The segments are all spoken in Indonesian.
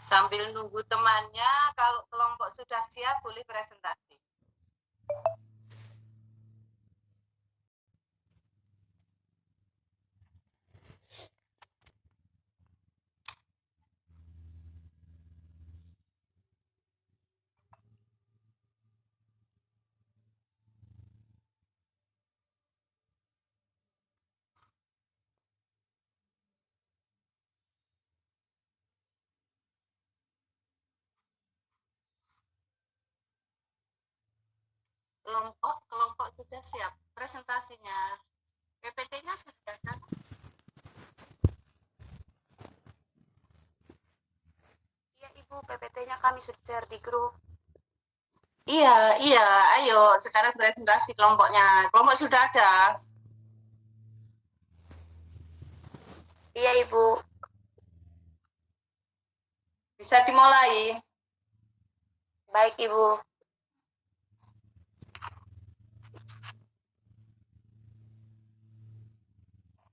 Sambil nunggu temannya, kalau kelompok sudah siap, boleh presentasi. Kelompok sudah siap presentasinya. PPT-nya sudah kan? Iya Ibu, PPT-nya kami sudah share di grup. Iya, ayo sekarang presentasi kelompoknya. Kelompok sudah ada. Iya Ibu. Bisa dimulai. Baik Ibu.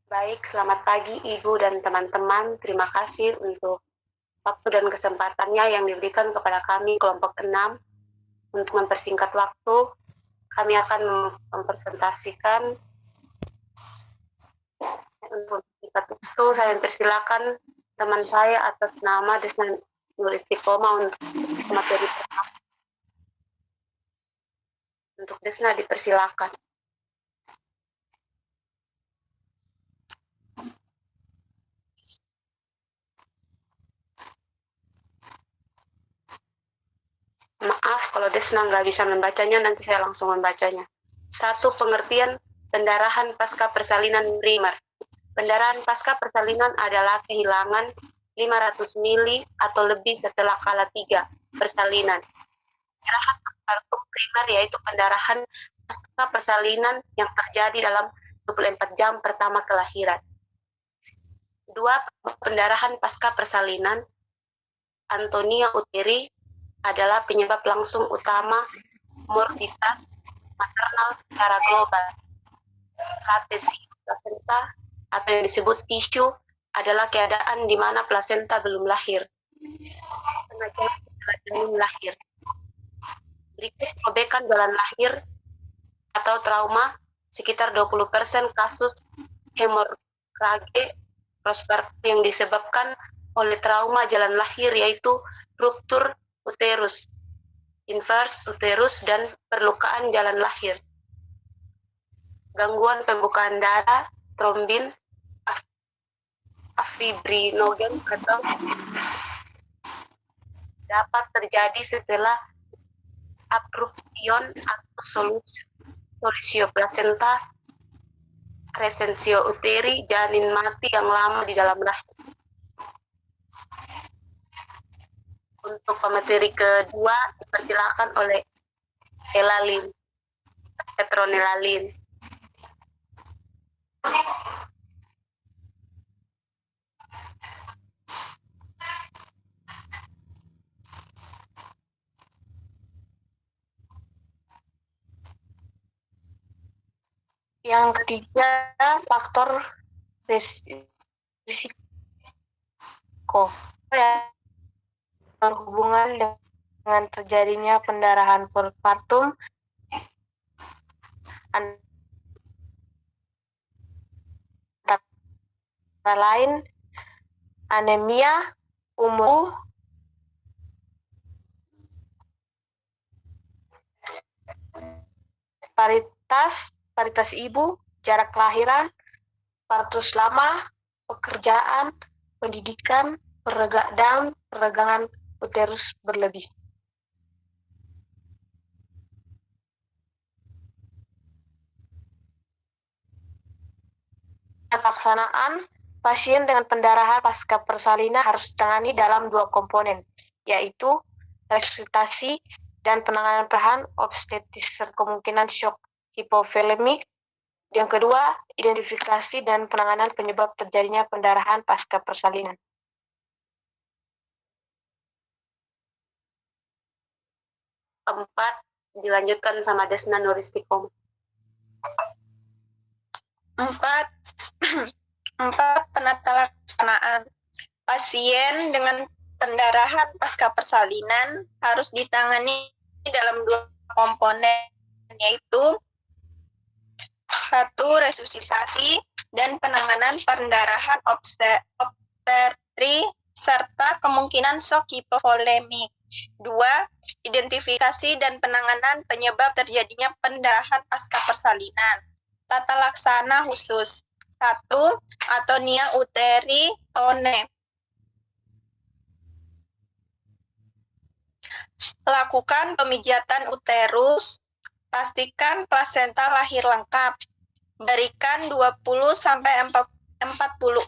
Baik, selamat pagi Ibu dan teman-teman. Terima kasih untuk waktu dan kesempatannya yang diberikan kepada kami kelompok 6. Untuk mempersingkat waktu, kami akan mempresentasikan. Untuk itu saya persilakan teman saya atas nama Desna Nur Istiqomah untuk materi pertama. Untuk Desna dipersilakan. Maaf kalau Desna nggak bisa membacanya, nanti saya langsung membacanya. 1. Pengertian pendarahan pasca persalinan primer. Pendarahan pasca persalinan adalah kehilangan 500 mili atau lebih setelah kala 3 persalinan. Pendarahan primer yaitu pendarahan pasca persalinan yang terjadi dalam 24 jam pertama kelahiran. 2. Pendarahan pasca persalinan. Antonia Uteri adalah penyebab langsung utama morbiditas maternal secara global. Latesi plasenta atau yang disebut tisu adalah keadaan di mana plasenta belum lahir. Belum lahir. Berikut robekan jalan lahir atau trauma, sekitar 20% kasus hemorage postpartum yang disebabkan oleh trauma jalan lahir, yaitu ruptur uterus, inverse uterus, dan perlukaan jalan lahir. Gangguan pembukaan darah, trombin, afibrinogen atau dapat terjadi setelah abruption atau solusio plasenta, resensio uteri, janin mati yang lama di dalam rahim. Untuk pemateri kedua dipersilakan oleh Elalin, Petronelalin. Yang ketiga, faktor risiko berhubungan dengan terjadinya pendarahan postpartum, antara lain anemia, umur, paritas ibu, jarak kelahiran, partus lama, pekerjaan, pendidikan, dan peregangan uterus berlebih. Pelaksanaan pasien dengan pendarahan pasca persalinan harus ditangani dalam 2 komponen, yaitu resusitasi dan penanganan perlahan obstetris kemungkinan shock hipovolemik. Yang kedua, identifikasi dan penanganan penyebab terjadinya pendarahan pasca persalinan. Keempat, dilanjutkan sama Desna Nur Istiqomah. 4. Penata laksanaan. Pasien dengan pendarahan pasca persalinan harus ditangani dalam 2 komponen, yaitu 1. Resusitasi dan penanganan pendarahan obstetri serta kemungkinan shock hipovolemik. 2. Identifikasi dan penanganan penyebab terjadinya pendarahan pasca persalinan. Tata laksana khusus. 1. Atonia uteri tone. Lakukan pemijatan uterus. Pastikan plasenta lahir lengkap. Berikan 20-40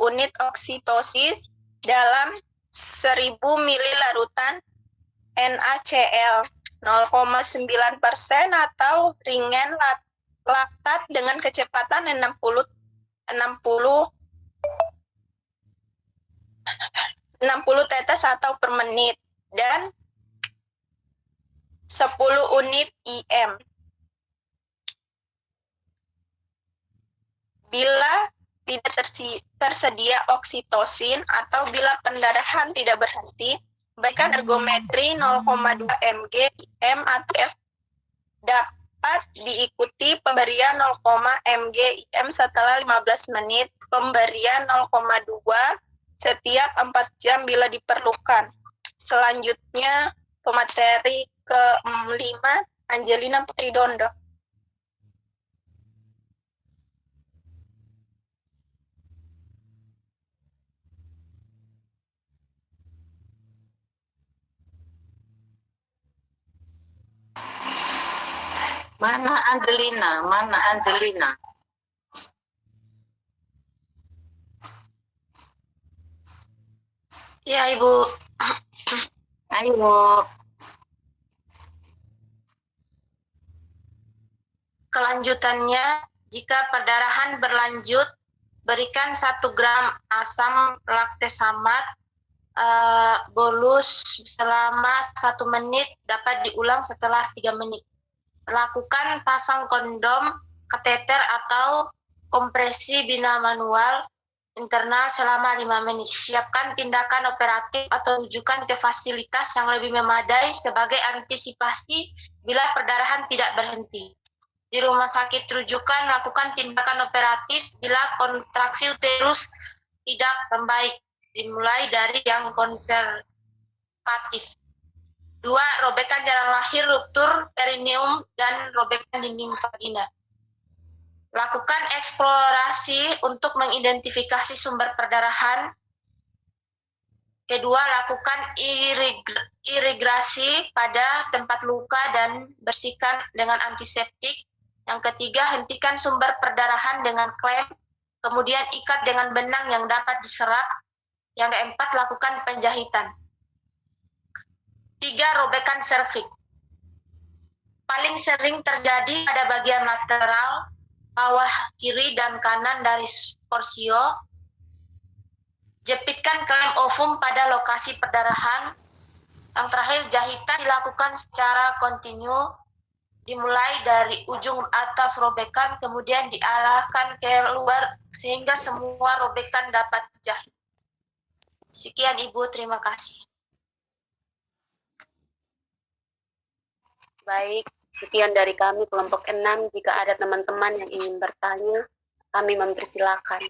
unit oksitosis dalam 1000 ml larutan NaCl 0,9% atau ringen laktat dengan kecepatan 60 tetes atau per menit dan 10 unit IM. Bila tidak tersedia oksitosin atau bila pendarahan tidak berhenti, berikan ergometri 0,2 mg IM atau F. Dapat diikuti pemberian 0, mg IM setelah 15 menit, pemberian 0,2 setiap 4 jam bila diperlukan. Selanjutnya, pemateri ke-5, Angelina Putri Dondo. Mana Angelina? Ya, Ibu. Ayo. Kelanjutannya, jika perdarahan berlanjut, berikan 1 gram asam laktesamat bolus selama 1 menit, dapat diulang setelah 3 menit. Lakukan pasang kondom, kateter atau kompresi bina manual internal selama 5 menit. Siapkan tindakan operatif atau rujukan ke fasilitas yang lebih memadai sebagai antisipasi bila perdarahan tidak berhenti. Di rumah sakit rujukan, lakukan tindakan operatif bila kontraksi uterus tidak membaik, dimulai dari yang konservatif. 2. Robekan jalan lahir, ruptur perineum, dan robekan dinding vagina. Lakukan eksplorasi untuk mengidentifikasi sumber perdarahan. Kedua, lakukan irigasi pada tempat luka dan bersihkan dengan antiseptik. Yang ketiga, hentikan sumber perdarahan dengan klem, kemudian ikat dengan benang yang dapat diserap. Yang keempat, lakukan penjahitan. 3. Robekan serviks. Paling sering terjadi pada bagian lateral, bawah kiri dan kanan dari porsio. Jepitkan klem ovum pada lokasi perdarahan. Yang terakhir, jahitan dilakukan secara kontinu, dimulai dari ujung atas robekan, kemudian diarahkan ke luar sehingga semua robekan dapat dijahit. Sekian Ibu, terima kasih. Baik, sekian dari kami kelompok 6. Jika ada teman-teman yang ingin bertanya, kami mempersilakan.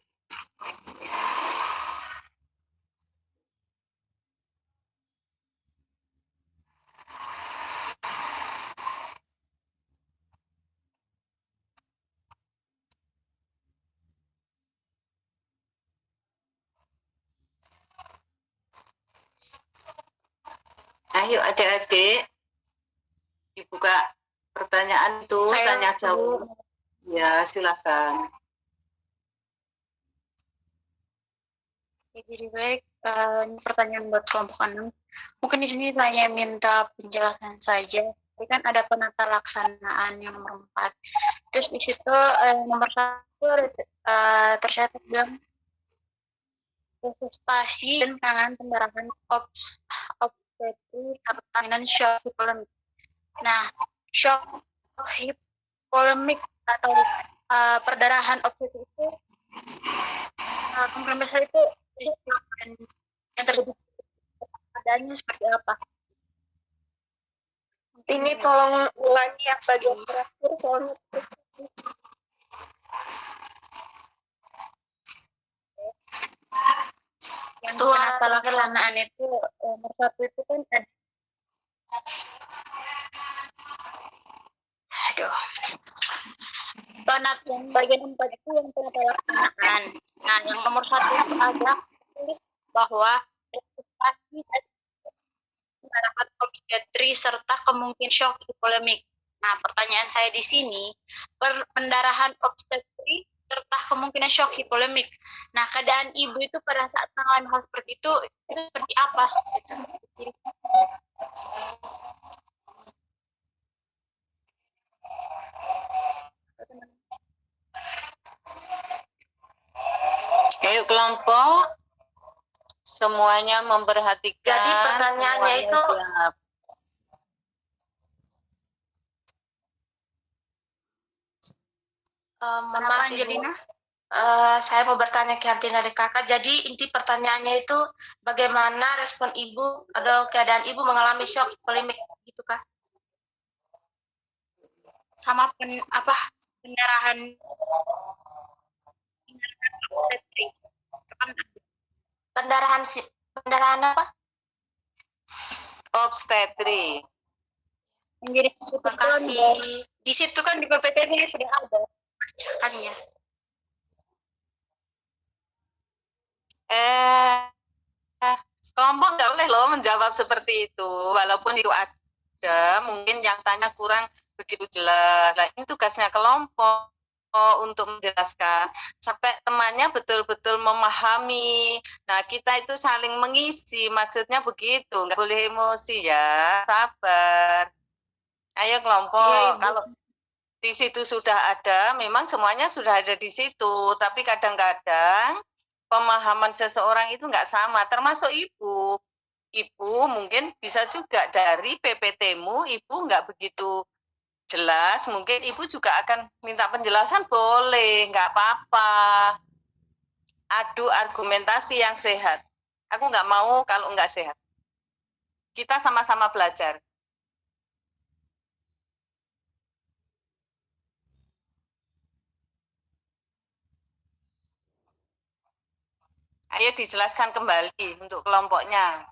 Ayo adik-adik, dibuka pertanyaan tuh, tanya jawab. Ya, silakan. Jadi baik, ini pertanyaan buat kelompok 6. Mungkin di sini saya minta penjelasan saja. Jadi kan ada penata laksanaan yang nomor 4. Terus di situ nomor 1 tercatat bilang resusitasi dan penanganan pendarahan obstetri serta shock hipovolemik. Nah, shock hipovolemik atau perdarahan obstetri itu kemungkinan besar itu yang terjadi keadaannya seperti apa? Ini tolong ulangi yang bagian terakhir soalnya. Yang penata laksanaan itu nomor 1 itu kan ada. Aduh. Yang bagian 4 itu yang penata laksanaan. Nah, yang nomor 1 itu ada tulis bahwa registrasi penerapan obstetri serta kemungkinan shock hipolemik. Nah, pertanyaan saya di sini, pendarahan obstetri serta kemungkinan shock hipolemik. Nah, keadaan ibu itu pada saat mengalami hal seperti itu seperti apa? Ayo kelompok, semuanya memperhatikan. Jadi pertanyaannya semuanya itu siap. mohon maaf Ibu. Angelina? Saya mau bertanya ke Hantina dan Kakak. Jadi inti pertanyaannya itu bagaimana respon ibu atau keadaan ibu mengalami shock hipolemik gitu kah? Sama pendarahan obstetri. Pendarahan apa? Obstetri. Menjadi Terima kasih. di situ kan di PPT-nya sudah ada bacaannya. Kelompok nggak boleh loh menjawab seperti itu, walaupun itu ada, mungkin yang tanya kurang begitu jelas. Nah, ini tugasnya kelompok untuk menjelaskan sampai temannya betul-betul memahami. Nah, kita itu saling mengisi, maksudnya begitu, nggak boleh emosi ya, sabar. Ayo kelompok, kalau di situ sudah ada, memang semuanya sudah ada di situ, tapi kadang-kadang pemahaman seseorang itu nggak sama, termasuk ibu. Ibu mungkin bisa juga dari PPT-mu, ibu nggak begitu jelas, mungkin ibu juga akan minta penjelasan, boleh, nggak apa-apa. Adu argumentasi yang sehat. Aku nggak mau kalau nggak sehat. Kita sama-sama belajar. Ayo dijelaskan kembali untuk kelompoknya.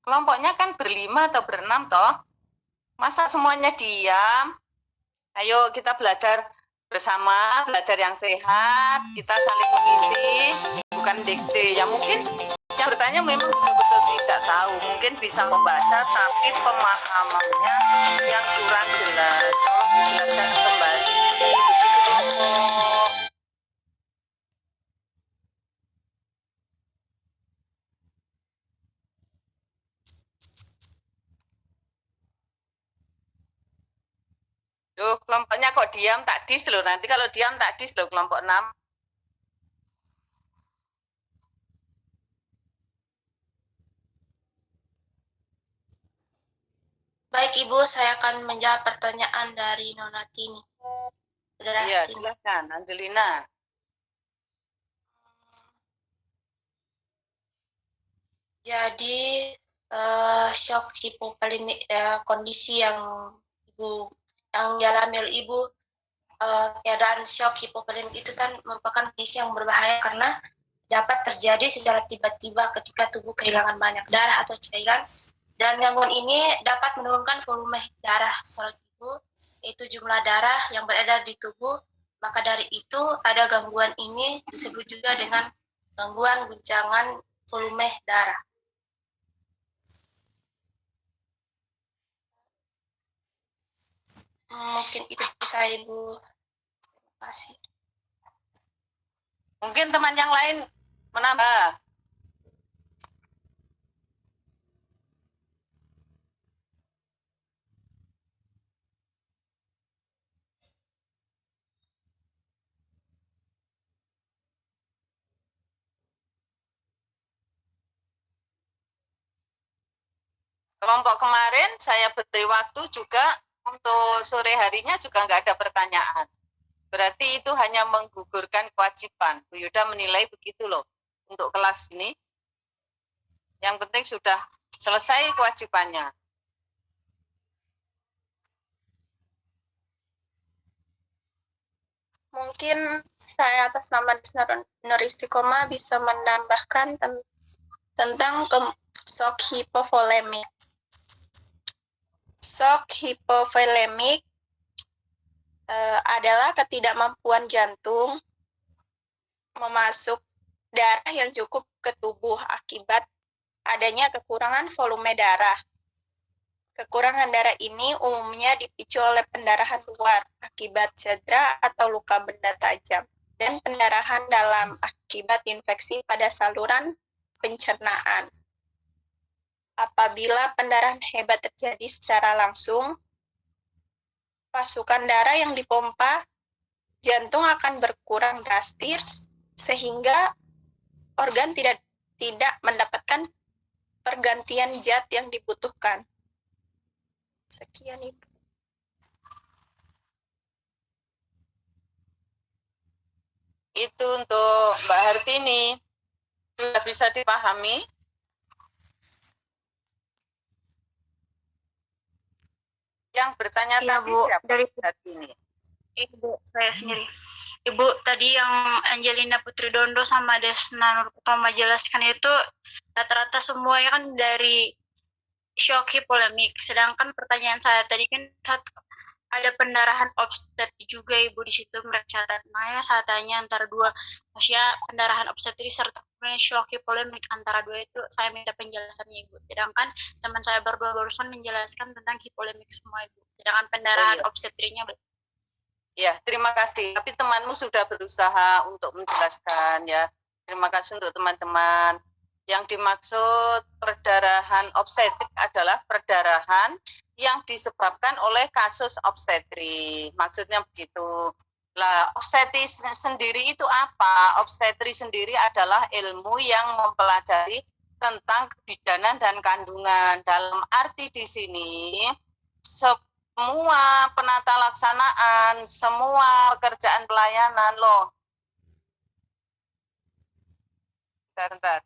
Kelompoknya kan berlima atau berenam toh. Masa semuanya diam? Ayo kita belajar bersama, belajar yang sehat, kita saling mengisi, bukan dikte. Ya mungkin yang bertanya memang betul-betul tidak tahu, mungkin bisa membaca tapi pemahamannya yang kurang jelas. Tolong dijelaskan kembali. Duh, kelompoknya kok diam tak dis loh. Nanti kalau diam tak dis loh kelompok 6. Baik Ibu, saya akan menjawab pertanyaan dari Nona Tini. Iya, silakan Angelina. Jadi shock hipokalemik kondisi yang dialami oleh ibu, keadaan shock hipokalemik itu kan merupakan kondisi yang berbahaya karena dapat terjadi secara tiba-tiba ketika tubuh kehilangan banyak darah atau cairan, dan gangguan ini dapat menurunkan volume darah seorang ibu, yaitu jumlah darah yang beredar di tubuh. Maka dari itu ada gangguan ini disebut juga dengan gangguan guncangan volume darah. Mungkin itu bisa Ibu. Terima kasih. Mungkin teman yang lain menambah. Kelompok kemarin saya beri waktu juga untuk sore harinya juga nggak ada pertanyaan. Berarti itu hanya menggugurkan kewajiban. Bu Yuda menilai begitu loh untuk kelas ini. Yang penting sudah selesai kewajibannya. Mungkin saya atas nama Desna Nur Istiqomah bisa menambahkan tentang shock hipovolemik. Shock hipovolemik adalah ketidakmampuan jantung memasuk darah yang cukup ke tubuh akibat adanya kekurangan volume darah. Kekurangan darah ini umumnya dipicu oleh pendarahan luar akibat cedera atau luka benda tajam dan pendarahan dalam akibat infeksi pada saluran pencernaan. Apabila pendarahan hebat terjadi secara langsung, pasukan darah yang dipompa jantung akan berkurang drastis sehingga organ tidak mendapatkan pergantian zat yang dibutuhkan. Sekian Ibu. Itu untuk Mbak Hartini. Sudah bisa dipahami? Yang bertanya Iya, tadi Bu. siapa? Dari Hartini. Ibu, saya sendiri. Ibu, tadi yang Angelina Putri Dondo sama Desna Nur Utama jelaskan itu rata-rata semuanya kan dari shock hipovolemik. Sedangkan pertanyaan saya tadi kan ada pendarahan obstetrik juga Ibu di situ mencatat. Makanya saya tanya antara dua, maksudnya pendarahan obstetrik serta shock hipovolemik antara dua itu saya minta penjelasannya Ibu. Sedangkan teman saya barusan menjelaskan tentang hipovolemik semua Ibu. Sedangkan pendarahan obstetriknya Ya, terima kasih. Tapi temanmu sudah berusaha untuk menjelaskan ya. Terima kasih untuk teman-teman. Yang dimaksud perdarahan obstetrik adalah perdarahan yang disebabkan oleh kasus obstetrik. Maksudnya begitu. Lah, obstetri sendiri itu apa? Obstetri sendiri adalah ilmu yang mempelajari tentang kebidanan dan kandungan. Dalam arti di sini, semua penata laksanaan, semua pekerjaan pelayanan loh. Bentar.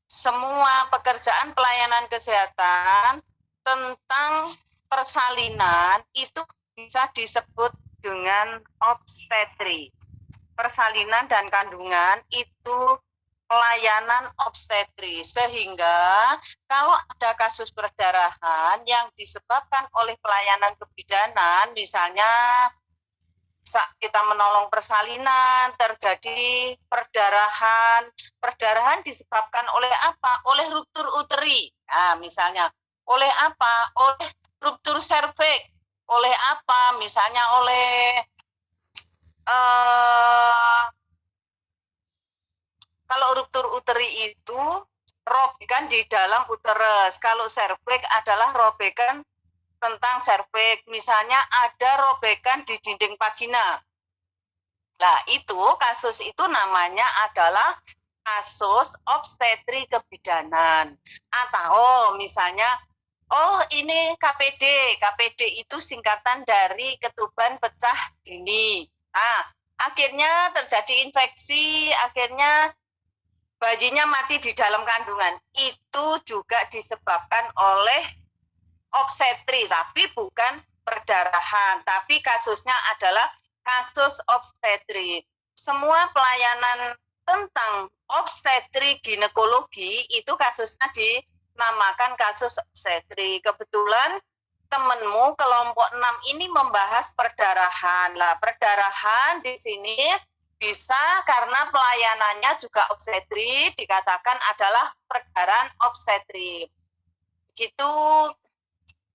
Semua pekerjaan pelayanan kesehatan tentang persalinan itu bisa disebut dengan obstetri. Persalinan dan kandungan itu pelayanan obstetri, sehingga kalau ada kasus perdarahan yang disebabkan oleh pelayanan kebidanan, misalnya saat kita menolong persalinan terjadi perdarahan disebabkan oleh apa? Oleh ruptur uteri. Nah, misalnya oleh apa? Oleh ruptur serviks. Oleh apa? Misalnya oleh kalau ruptur uteri itu robekan di dalam uterus. Kalau serviks adalah robekan tentang serviks. Misalnya ada robekan di dinding vagina. Nah, kasus itu namanya adalah kasus obstetri kebidanan. Atau misalnya, ini KPD. KPD itu singkatan dari ketuban pecah dini. Nah, akhirnya terjadi infeksi, akhirnya bayinya mati di dalam kandungan. Itu juga disebabkan oleh obstetri, tapi bukan perdarahan. Tapi kasusnya adalah kasus obstetri. Semua pelayanan tentang obstetri ginekologi itu kasusnya dinamakan kasus obstetri. Kebetulan temanmu kelompok 6 ini membahas perdarahan. Lah, perdarahan di sini bisa karena pelayanannya juga obstetri, dikatakan adalah perdarahan obstetri. Gitu,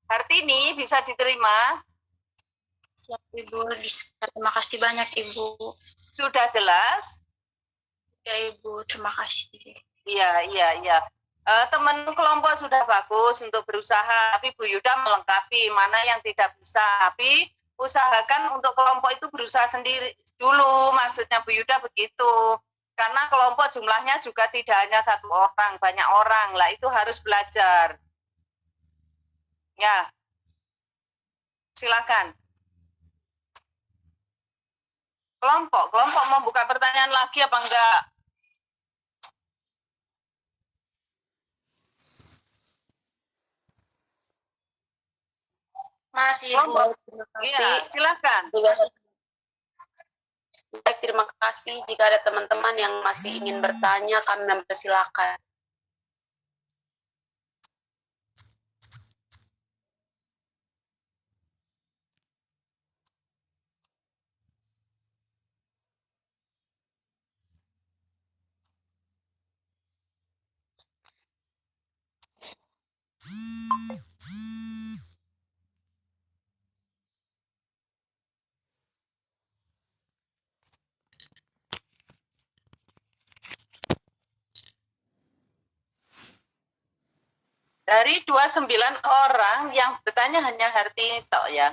Hartini, bisa diterima? siap Ibu, terima kasih banyak Ibu. Sudah jelas? Ya Ibu, terima kasih. Iya. Teman kelompok sudah bagus untuk berusaha, tapi Bu Yuda melengkapi mana yang tidak bisa. Tapi usahakan untuk kelompok itu berusaha sendiri dulu, maksudnya Bu Yuda begitu. Karena kelompok jumlahnya juga tidak hanya satu orang, banyak orang. Lah itu harus belajar. Ya, silakan. Kelompok mau buka pertanyaan lagi apa enggak? Masih Bu, terima kasih. Iya, silakan. Baik, terima kasih. Jika ada teman-teman yang masih ingin bertanya, kami mempersilahkan. Dari 29 orang yang bertanya hanya Hartinto ya.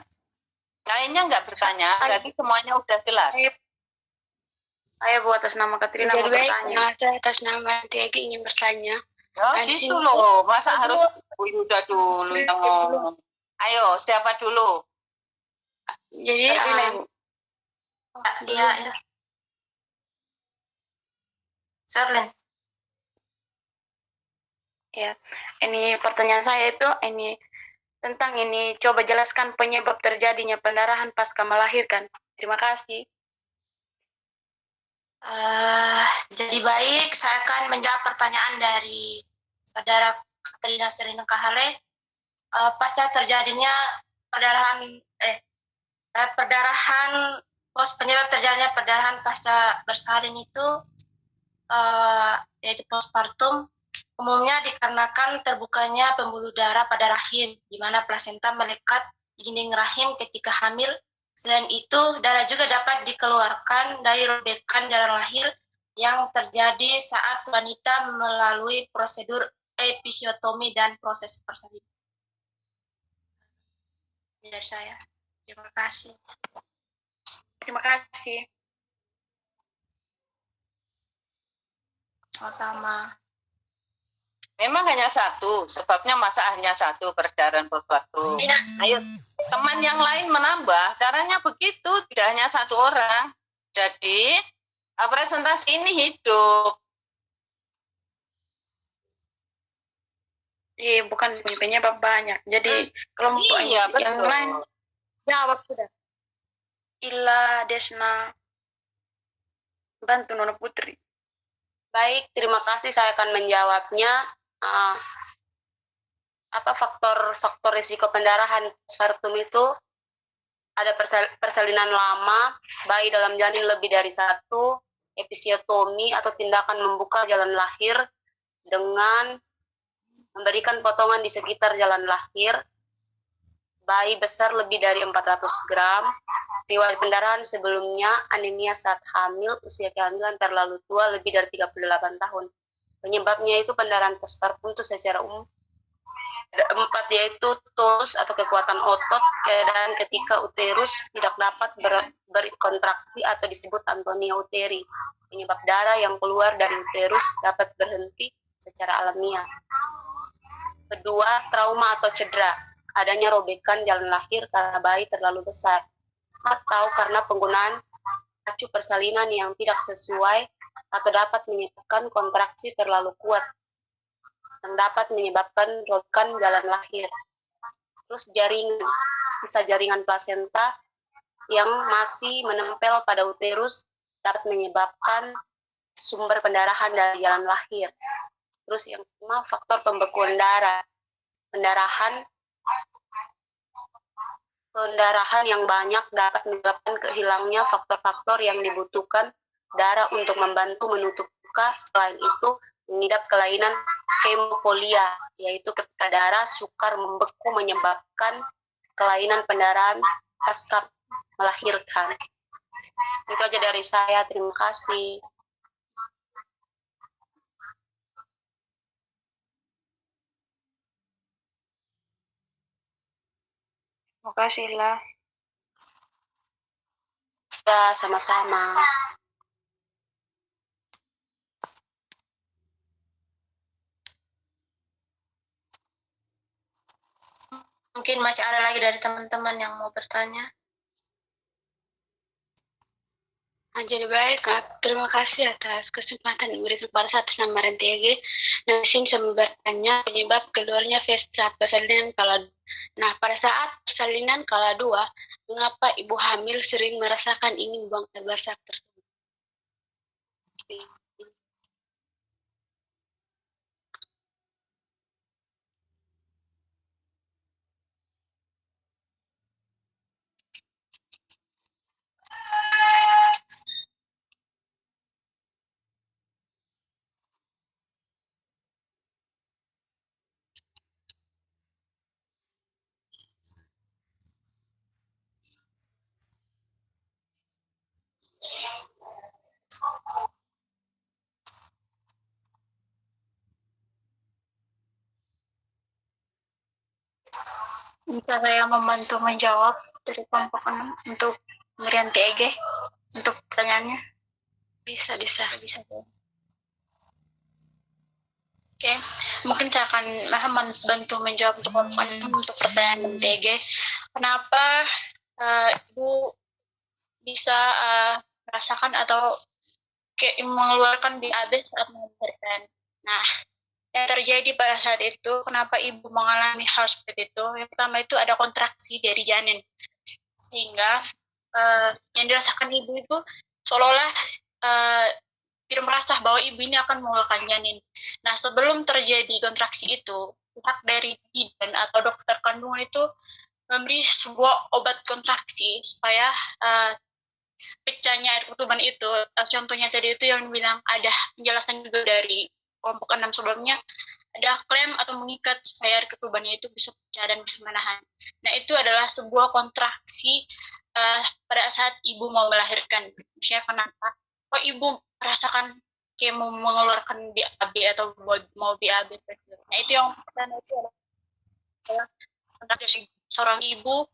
Lainnya enggak bertanya, berarti semuanya udah jelas. Saya Bu atas nama Katrina mau bertanya. Saya atas nama Tiagi ingin bertanya. Oh gitu loh, masa harus Bu Yuda dulu yang ngomong. Ayo, siapa dulu? Jadi Dia, Sherlyn. Ya, ini pertanyaan saya itu tentang coba jelaskan penyebab terjadinya pendarahan pasca melahirkan. Terima kasih. Jadi baik, saya akan menjawab pertanyaan dari saudara Katrina Serina Kahale. Pasca terjadinya penyebab terjadinya perdarahan pasca bersalin itu yaitu postpartum, umumnya dikarenakan terbukanya pembuluh darah pada rahim, di mana plasenta melekat di dinding rahim ketika hamil. Selain itu, darah juga dapat dikeluarkan dari robekan jalan lahir yang terjadi saat wanita melalui prosedur episiotomi dan proses persalinan. Dari saya, terima kasih. terima kasih. Sama-sama. Memang hanya satu, sebabnya masa hanya satu perdarahan postpartum. Ayo, teman yang lain menambah, caranya begitu, tidak hanya satu orang. Jadi, presentasi ini hidup. Iya, bukan penyebab banyak. Jadi kelompok Iya, yang betul. lain jawab sudah. Ila, Desna, bantu Nona Putri. Baik, terima kasih. Saya akan menjawabnya. Apa faktor risiko pendarahan postpartum itu? Ada persalinan lama, bayi dalam janin lebih dari satu, episiotomi atau tindakan membuka jalan lahir dengan memberikan potongan di sekitar jalan lahir, bayi besar lebih dari 400 gram, riwayat pendarahan sebelumnya, anemia saat hamil, usia kehamilan terlalu tua lebih dari 38 tahun. Penyebabnya itu pendarahan postpartum itu secara umum ada 4, yaitu tonus atau kekuatan otot, keadaan ketika uterus tidak dapat berkontraksi atau disebut atonia uteri. Penyebab darah yang keluar dari uterus dapat berhenti secara alamiah. Kedua, trauma atau cedera. Adanya robekan jalan lahir karena bayi terlalu besar atau karena penggunaan pacu persalinan yang tidak sesuai atau dapat menyebabkan kontraksi terlalu kuat yang dapat menyebabkan robekan jalan lahir. Terus sisa jaringan plasenta yang masih menempel pada uterus dapat menyebabkan sumber pendarahan dari jalan lahir. Terus yang kelima, faktor pembekuan darah. Pendarahan yang banyak dapat menyebabkan kehilangnya faktor-faktor yang dibutuhkan darah untuk membantu menutup luka. Selain itu, mengidap kelainan hemofilia, yaitu ketika darah sukar membeku menyebabkan kelainan pendarahan pasca melahirkan. Itu aja dari saya, terima kasih. Terima kasih lah. Ya, sama-sama. Mungkin masih ada lagi dari teman-teman yang mau bertanya. Jadi baik, Kak. Terima kasih atas kesempatan yang diberikan kepada saya atas nama RNTG. Nah, di sini saya bertanya penyebab keluarnya saat persalinan kala. Nah, pada saat persalinan kala 2, mengapa ibu hamil sering merasakan ingin buang air besar tersebut? Bisa saya membantu menjawab dari kelompok 6 untuk pemberian TEG untuk pertanyaannya? Bisa. Oke, mungkin saya akan membantu menjawab untuk kelompok 6 untuk pertanyaan TEG. Kenapa ibu bisa merasakan atau mengeluarkan BAB saat melahirkan? Nah, yang terjadi pada saat itu, kenapa ibu mengalami hal seperti itu? Yang pertama itu ada kontraksi dari janin, sehingga yang dirasakan ibu itu seolah-olah tidak merasa bahwa ibu ini akan mengeluarkan janin. Nah, sebelum terjadi kontraksi itu, pihak dari bidan atau dokter kandungan itu memberi sebuah obat kontraksi supaya pecahnya air ketuban itu. Contohnya tadi itu yang bilang ada penjelasan juga dari kelompok 6 sebelumnya, ada klem atau mengikat supaya air ketubannya itu bisa pecah dan bisa menahan. Nah, itu adalah sebuah kontraksi pada saat ibu mau melahirkan. Maksudnya kenapa? Kok ibu merasakan kayak mau mengeluarkan BAB atau mau BAB. Nah, itu yang pertama itu adalah kontraksi seorang ibu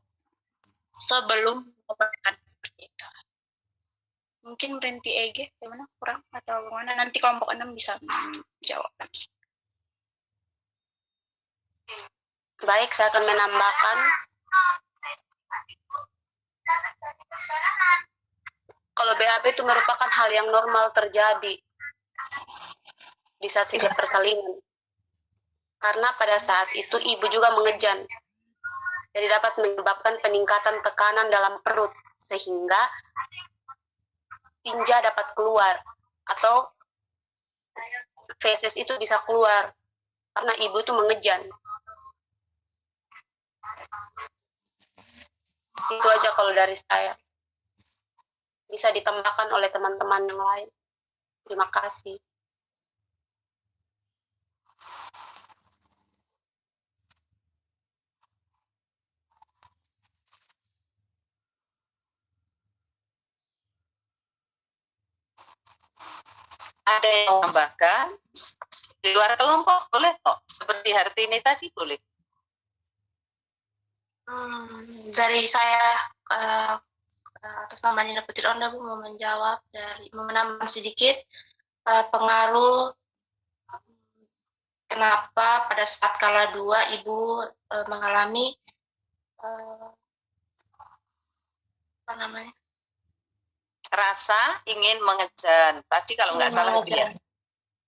sebelum melahirkan seperti itu. Mungkin berhenti EG, gimana kurang atau bagaimana? Nanti kelompok 6 bisa menjawab lagi. Baik, saya akan menambahkan. Kalau BAB itu merupakan hal yang normal terjadi di saat sejak persalinan. Karena pada saat itu ibu juga mengejan. Jadi dapat menyebabkan peningkatan tekanan dalam perut, sehingga tinja dapat keluar atau feses itu bisa keluar karena ibu itu mengejan. Itu aja kalau dari saya. Bisa ditambahkan oleh teman-teman yang lain. Terima kasih. Ada yang menambahkan di luar kelompok boleh kok, seperti Hartini tadi boleh. Dari saya atas nama Nina Putri Onda, Bu, mau menjawab dari menambah sedikit pengaruh kenapa pada saat kala 2 ibu mengalami rasa ingin mengejan. Tadi kalau nggak salah dia.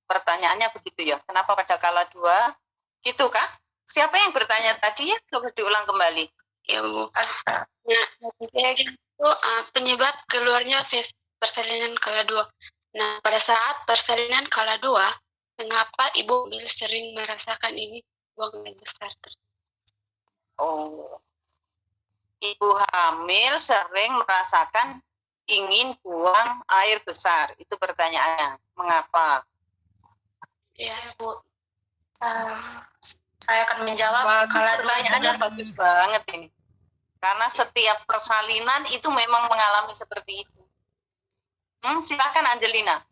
Pertanyaannya begitu ya. Kenapa pada kala 2? Gitu kah? Siapa yang bertanya tadi ya? Coba diulang kembali. Ya, Bu. Itu penyebab keluarnya persalinan kala 2. Nah, pada saat persalinan kala 2, kenapa ibu sering merasakan ini buang air besar? Oh. Ibu hamil sering merasakan ingin buang air besar. Itu pertanyaannya. Mengapa? Ya, Bu. Saya akan menjawab. Kalau pertanyaannya bagus banget ini. Karena setiap persalinan itu memang mengalami seperti itu. Silakan Angelina.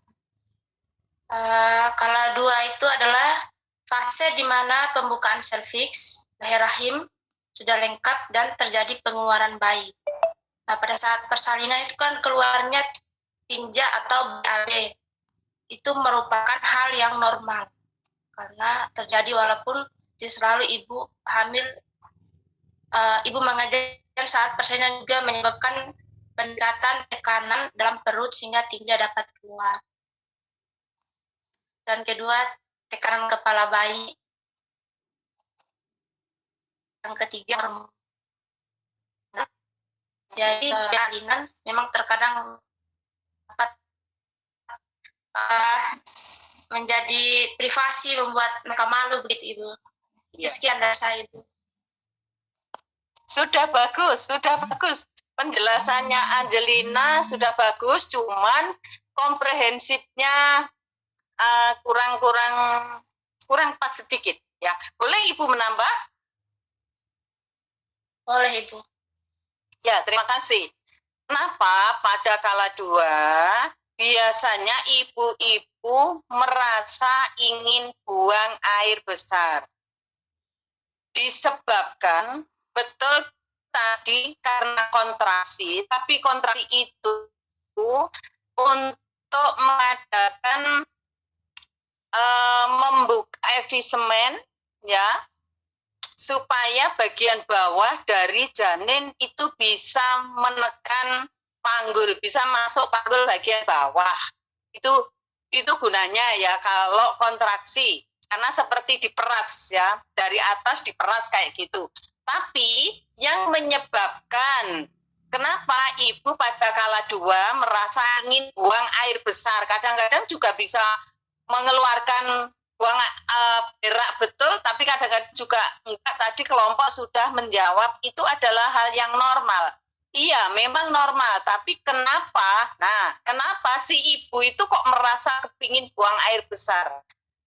Kala 2 itu adalah fase di mana pembukaan serviks, leher rahim sudah lengkap dan terjadi pengeluaran bayi. Nah, pada saat persalinan itu kan keluarnya tinja atau BAB. Itu merupakan hal yang normal karena terjadi walaupun tidak selalu ibu hamil, ibu mengajarkan saat persalinan juga menyebabkan peningkatan tekanan dalam perut sehingga tinja dapat keluar. Dan kedua, tekanan kepala bayi. Yang ketiga, hormon. Jadi persalinan memang terkadang dapat menjadi privasi, membuat mereka malu begitu Ibu. Itu sekian dari saya Ibu. Sudah bagus. Penjelasannya Angelina sudah bagus, cuman komprehensifnya kurang pas sedikit ya. Boleh Ibu menambah? Boleh Ibu. Ya, terima kasih. Kenapa pada kala 2 biasanya ibu-ibu merasa ingin buang air besar? Disebabkan betul tadi karena kontraksi, tapi kontraksi itu untuk mengadakan membuka episemen ya, supaya bagian bawah dari janin itu bisa menekan panggul, bisa masuk panggul bagian bawah. Itu gunanya ya kalau kontraksi, karena seperti diperas ya, dari atas diperas kayak gitu. Tapi yang menyebabkan kenapa ibu pada kala 2 merasa ingin buang air besar, kadang-kadang juga bisa mengeluarkan buang berak betul, tapi kadang-kadang juga enggak. Tadi kelompok sudah menjawab itu adalah hal yang normal. Iya, memang normal, tapi kenapa? Nah, kenapa si ibu itu kok merasa kepingin buang air besar?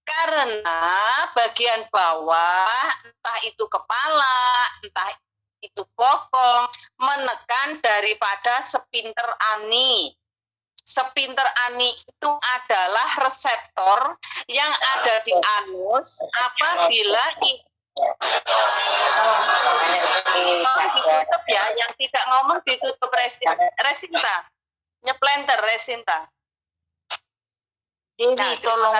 Karena bagian bawah, entah itu kepala, entah itu bokong, menekan daripada sepinter ani. Sepinter ani itu adalah reseptor yang ada di anus apabila ditutup ya, yang tidak ngomong ditutup Resinta. Nyeplenter Resinta. Dewi, Nah, tolong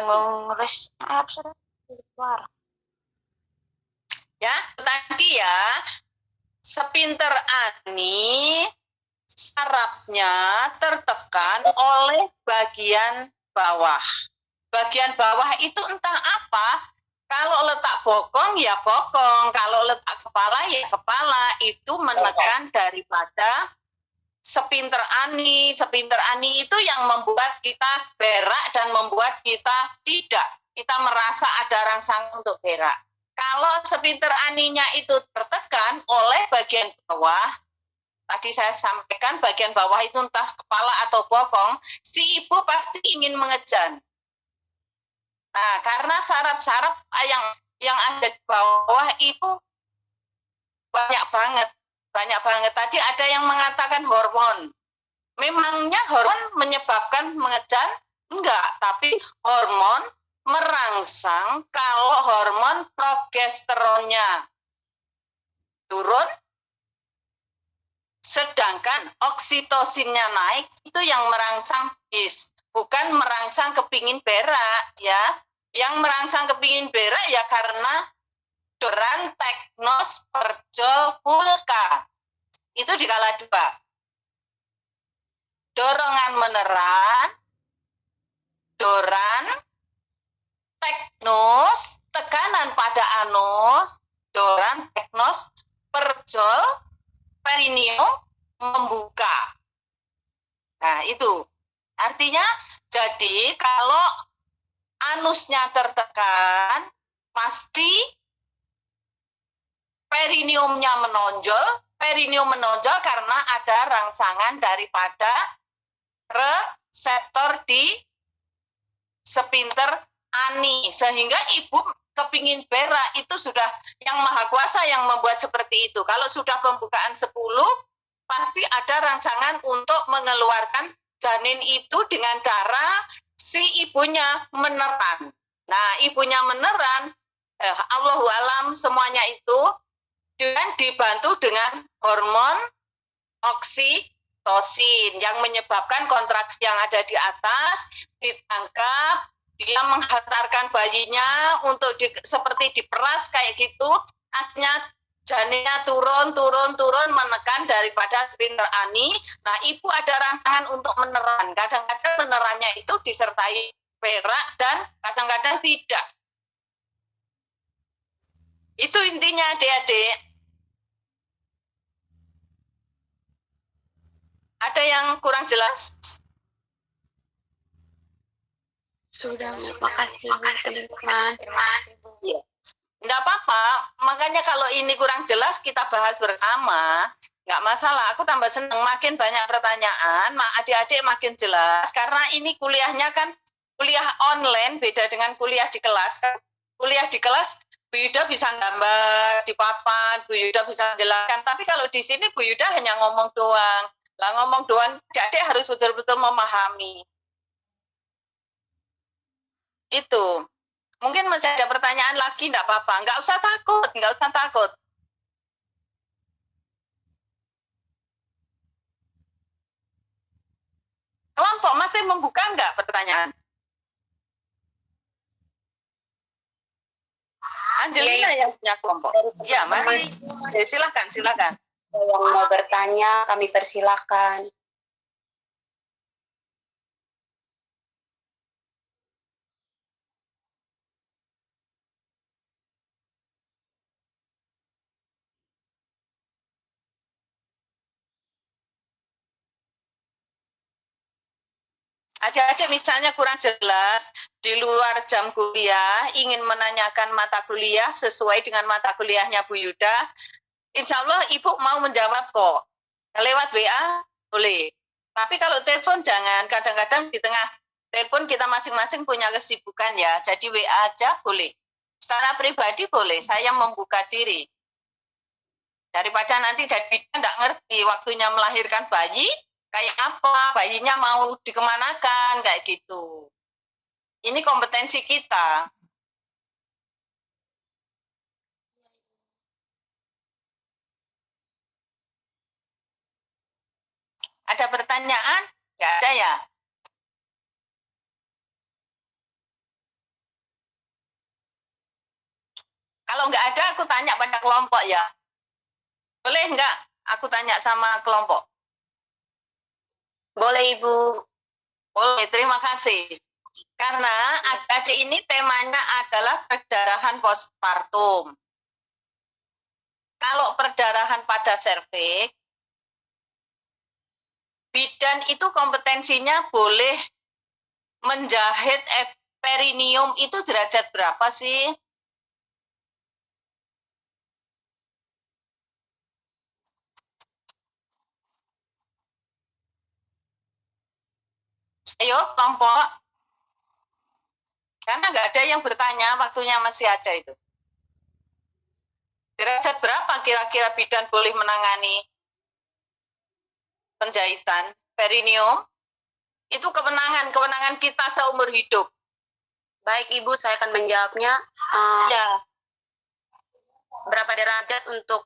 keluar. Ya, tadi ya, sepinter ani sarafnya tertekan oleh bagian bawah. Bagian bawah itu entah apa. Kalau letak bokong ya bokong, kalau letak kepala ya kepala. Itu menekan daripada sepinter ani. Sepinter ani itu yang membuat kita berak dan membuat kita merasa ada rangsangan untuk berak. Kalau sepinter aninya itu tertekan oleh bagian bawah, tadi saya sampaikan bagian bawah itu entah kepala atau bokong, si ibu pasti ingin mengejan. Nah, karena saraf-saraf yang ada di bawah itu banyak banget. Tadi ada yang mengatakan hormon. Memangnya hormon menyebabkan mengejan? Enggak, tapi hormon merangsang kalau hormon progesteronnya turun, sedangkan oksitosinnya naik, itu yang merangsang bis, bukan merangsang kepingin berak ya. Yang merangsang kepingin berak ya karena doran teknos perjol pulka. Itu di kala 2. Dorongan meneran, doran, teknos, tekanan pada anus, doran, teknos, perjol, perineum, membuka. Nah, itu. Artinya, jadi kalau anusnya tertekan, pasti perineumnya menonjol. Perineum menonjol karena ada rangsangan daripada reseptor di sepinter ani. Sehingga ibu kepingin berak itu sudah yang maha kuasa yang membuat seperti itu. Kalau sudah pembukaan 10, pasti ada rangsangan untuk mengeluarkan janin itu dengan cara si ibunya meneran. Nah, ibunya meneran, Allahu alam semuanya itu dengan dibantu dengan hormon oksitosin yang menyebabkan kontraksi yang ada di atas ditangkap, dia menghantarkan bayinya untuk seperti diperas kayak gitu, akhirnya janinnya turun menekan daripada sphincter ani. Nah, ibu ada rangsangan untuk meneran. Kadang-kadang menerannya itu disertai perak dan kadang-kadang tidak. Itu intinya adik-adik. Ada yang kurang jelas? Sudah, makasih Bu, teman-teman. Enggak apa-apa, makanya kalau ini kurang jelas kita bahas bersama, enggak masalah. Aku tambah senang, makin banyak pertanyaan, adik-adik makin jelas, karena ini kuliahnya kan kuliah online, beda dengan kuliah di kelas. Kuliah di kelas, Bu Yuda bisa gambar di papan, Bu Yuda bisa menjelaskan, tapi kalau di sini Bu Yuda hanya ngomong doang. Lah ngomong doang, adik harus betul-betul memahami. Itu. Mungkin masih ada pertanyaan lagi, enggak apa-apa. Enggak usah takut. Kelompok masih membuka enggak pertanyaan? Angelina yang punya kelompok. Ya, mari. Silakan. Yang mau bertanya, kami persilakan. Adik-adik misalnya kurang jelas, di luar jam kuliah, ingin menanyakan mata kuliah sesuai dengan mata kuliahnya Bu Yuda, insya Allah Ibu mau menjawab kok. Lewat WA, boleh. Tapi kalau telepon jangan, kadang-kadang di tengah telepon kita masing-masing punya kesibukan ya, jadi WA aja boleh. Secara pribadi boleh, saya membuka diri. Daripada nanti jadi tidak ngerti waktunya melahirkan bayi, kayak apa, bayinya mau dikemanakan, kayak gitu. Ini kompetensi kita. Ada pertanyaan? Nggak ada ya? Kalau nggak ada, aku tanya pada kelompok ya. Boleh nggak aku tanya sama kelompok? Boleh Ibu. Boleh, terima kasih. Karena adik-adik ini temanya adalah perdarahan postpartum. Kalau perdarahan pada serviks, bidan itu kompetensinya boleh menjahit perineum itu derajat berapa sih? Ayo, kelompok. Karena nggak ada yang bertanya, waktunya masih ada itu. Derajat berapa kira-kira bidan boleh menangani penjahitan perineum? Itu kewenangan kita seumur hidup. Baik Ibu, saya akan menjawabnya. Ya. Berapa derajat untuk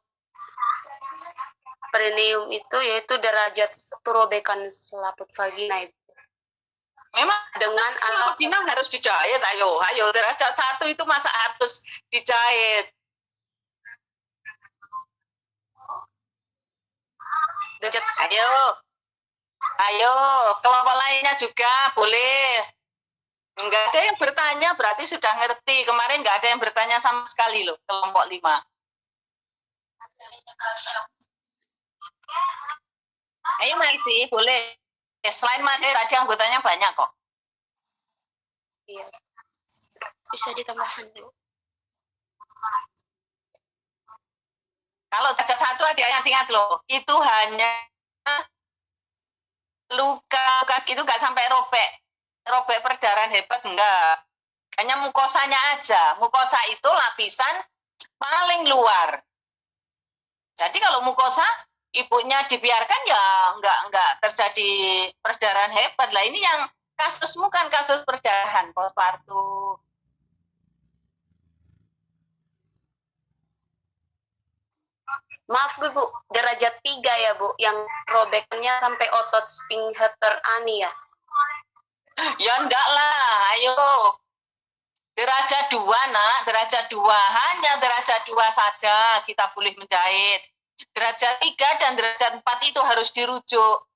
perineum itu, yaitu derajat turobekan selaput vagina itu. Memang Dengan alat vagina harus dijahit, ayo derajat 1 itu masa harus dijahit. derajat Ayo, kelompok lainnya juga boleh. Enggak ada yang bertanya, berarti sudah ngerti. Kemarin enggak ada yang bertanya sama sekali loh, kelompok 5. Ayo Mercy, boleh. Selain Mas, tadi anggotanya banyak kok. Iya. Bisa ditambahkan dulu. Kalau derajat 1 ada yang ingat loh, itu hanya luka gitu, nggak sampai robek perdarahan hebat, enggak. Hanya mukosanya aja. Mukosa itu lapisan paling luar. Jadi kalau mukosa ibunya dibiarkan ya enggak terjadi perdarahan hebat lah. Ini yang kasusmu kan kasus perdarahan postpartum. Maaf Bu, derajat 3 ya Bu, yang robeknya sampai otot sphincter ani ya. Ya enggak lah, ayo. Derajat 2 nak, derajat 2. Hanya derajat 2 saja kita boleh menjahit. Derajat 3 dan derajat 4 itu harus dirujuk.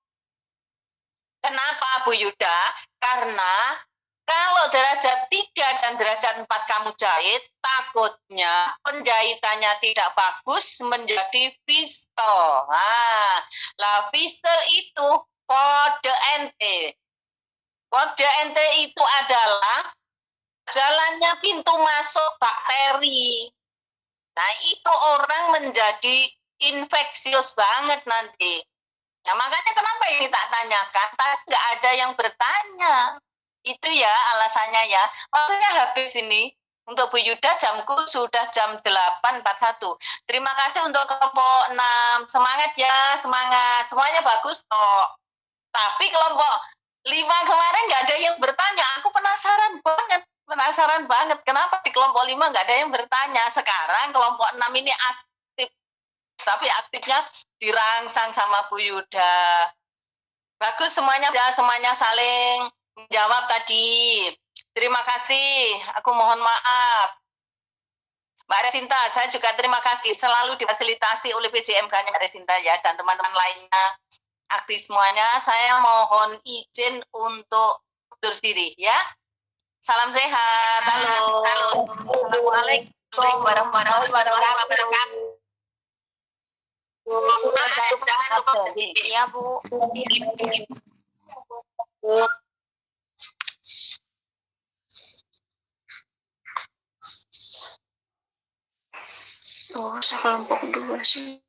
Kenapa Bu Yuda? Karena kalau derajat 3 dan derajat 4 kamu jahit, takutnya penjahitannya tidak bagus menjadi fistel. Lah fistel itu kode NT. Kode NT itu adalah jalannya pintu masuk bakteri. Nah, itu orang menjadi infeksius banget nanti. Nah, makanya kenapa ini tak tanyakan, tapi nggak ada yang bertanya. Itu ya alasannya ya. Waktunya habis ini. Untuk Bu Yuda jamku sudah jam 8.41. Terima kasih untuk kelompok 6. Semangat ya, semangat. Semuanya bagus kok. Tapi kelompok 5 kemarin nggak ada yang bertanya. Aku penasaran banget. Kenapa di kelompok 5 nggak ada yang bertanya. Sekarang kelompok 6 ini aktif. Tapi aktifnya dirangsang sama Bu Yuda. Bagus semuanya saling menjawab tadi. Terima kasih. Aku mohon maaf. Mbak Resinta, saya juga terima kasih. Selalu difasilitasi oleh PJMK-nya Mbak Resinta ya, dan teman-teman lainnya. Aktif semuanya. Saya mohon izin untuk undur diri ya. Salam sehat. Halo. Assalamualaikum warahmatullahi wabarakatuh. Jangan lupa ya Bu. Oh, sekelompok 2 sih.